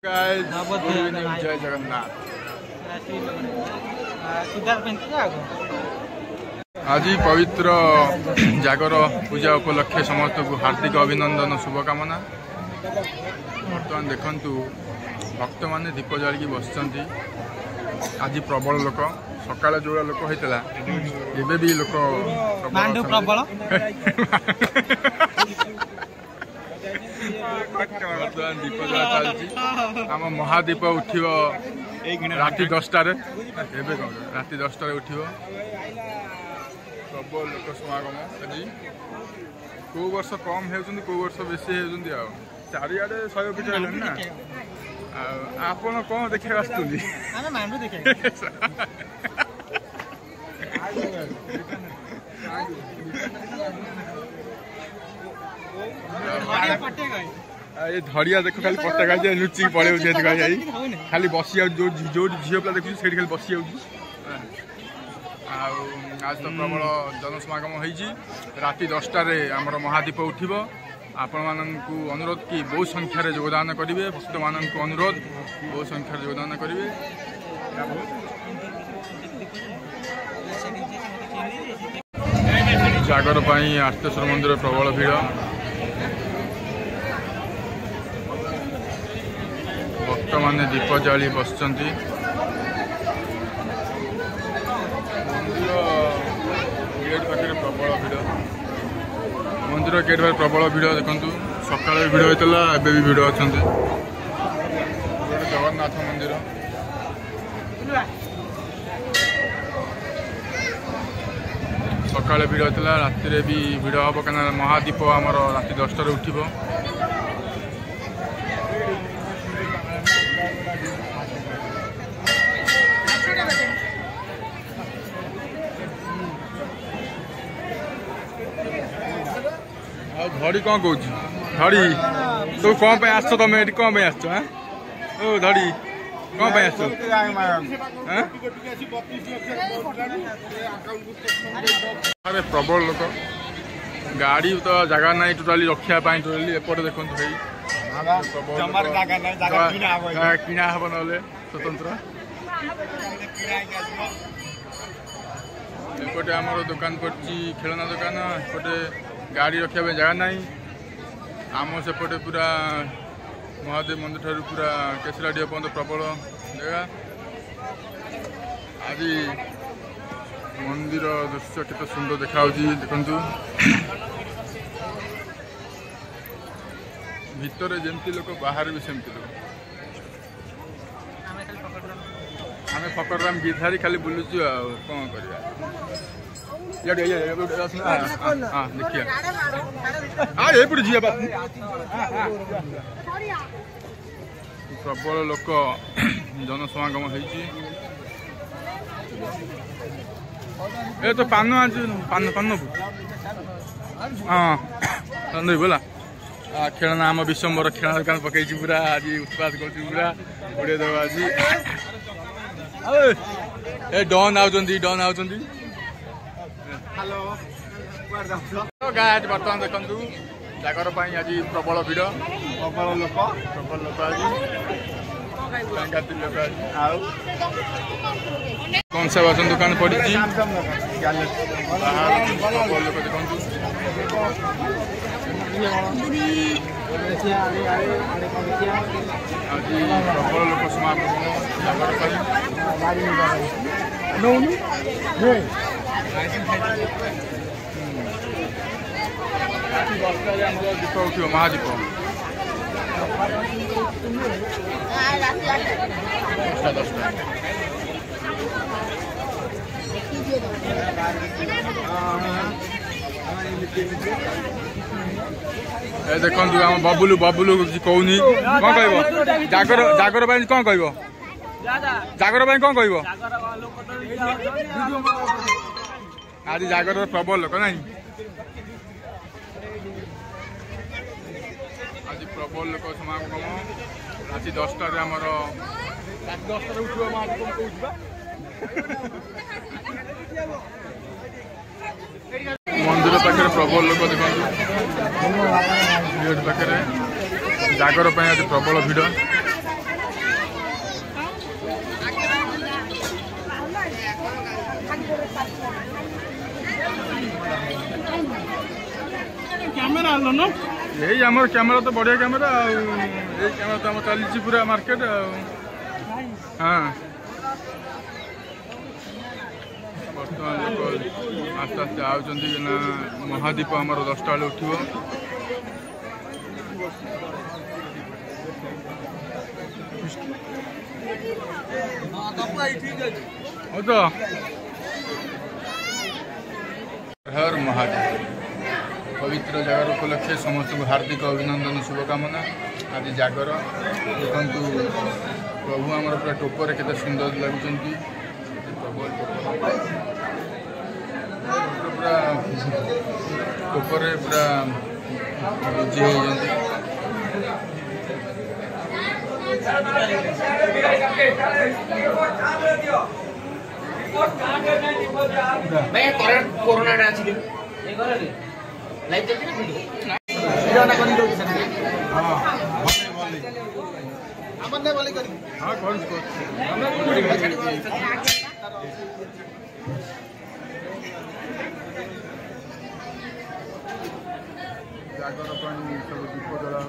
जय जगन्नाथ। आज पवित्र जागर पूजा उपलक्षे समस्त को हार्दिक अभिनंदन शुभकामना। बर्तमान देखु भक्त मैंने दीप जाली बस आज प्रबल लोक सका जो लोक होता भी लोक प्रबल बर्तमान दीप जला चलती आम महादीप उठिब राति 10टार राति 10टार उठिब प्रबल लोक समागम आज कौ वर्ष कम होती कौ वर्ष बेसी होती चारिआडे 100 फीट ना आपण कौन देखा आसुँच ये धड़िया देख खाली पट्टा खाई लुचिक पड़े खाली बसी जो झील पिला देखुँ से खाली बसी आज तो प्रबल जनसमागम होती राति 10टार आमर महादीप उठिब आपण मानू अनुरोध कि बहु संख्यार योगदान करेंगे भक्त मानू अनुरोध बहु संख्यार योगदान करेंगे। जागर आर्तेश्वर मंदिर प्रबल भीड़ भक्त माने दीप जाली बस गेट पाखे प्रबल भीड़ मंदिर गेट पाखे प्रबल भीड़ देखु सका भीड़ होता है भी भीड़ अच्छा जगन्नाथ मंदिर सका भीड़ होता राति भी भीड़ हम क्या महादीप आमर राति 10टार उठिब धड़ी कौन कौच धड़ी तो कौन पे आस तुम ये कौन पे आस ओ धड़ी कौन पे आस अरे प्रबल लोक गाड़ी तो जगह ना टोटाली रखा टोटाली एपटे देखो किना हम ना स्वतंत्र एपटे आम दुकान पड़ी खेलना दुकान एपटे गाड़ी रखा जगह ना आम सेपटे पूरा महादेव मंदिर ठार पूरा केसराडी पर्यंत प्रबल जगह आज मंदिर दृश्य केते सुंदर देखा देखु भितर जमती लोक बाहर भी सेमती लोक आम फकराम गिरधारी खाली बुलुचु कौन करवा देखिए प्रबल लोक जनसमागम होती ए तो पान आज पान पान हाँ बोला खेलना आम विश्वम्बर खेल दुकान पकई पूरा आज उत्पाद कर पूरा उड़े दब आज ए डन डन आ बर्तमान देखु जागर आज प्रबल भीड़ प्रबल लोक आज कौन सा बासन दुकान पड़ी प्रबल लोक देखु आज प्रबल लोक समागम जागर दीप उठो महादीप 10टा देखु आम बबुलू बबुलू कहनी कौन कह जागर जागर कौन कह जागर कौन कह आज जागर प्रबल लोक ना आज प्रबल लोक समागम राति 10टार आमर 10टार उठो मंदिर पाखे प्रबल लोक देखो गेट पाखे जागर आज प्रबल भीड़ कैमेरा आलो ना यही आम कैमेरा तो बढ़िया कैमेरा यही कैमेरा तो आम चली पूरा मार्केट हाँ बर्तमान लोग आस्ते आस्ते आउଛନ୍ତି ना महादीप आमर 10टा बेले उठिब तो हर महादेव पवित्र जगार उपलक्षे समस्त को हार्दिक अभिनंदन शुभकामना आज जागर देखु प्रभु आमर पूरा टोपर के सुंदर लगुंट पूरा टोपर पूरा बुझी कोरोना लाइव चलती ना वीडियो ना करी दो हां अपन ने बोली करी हां कौन को जागर पानी सब दीप जला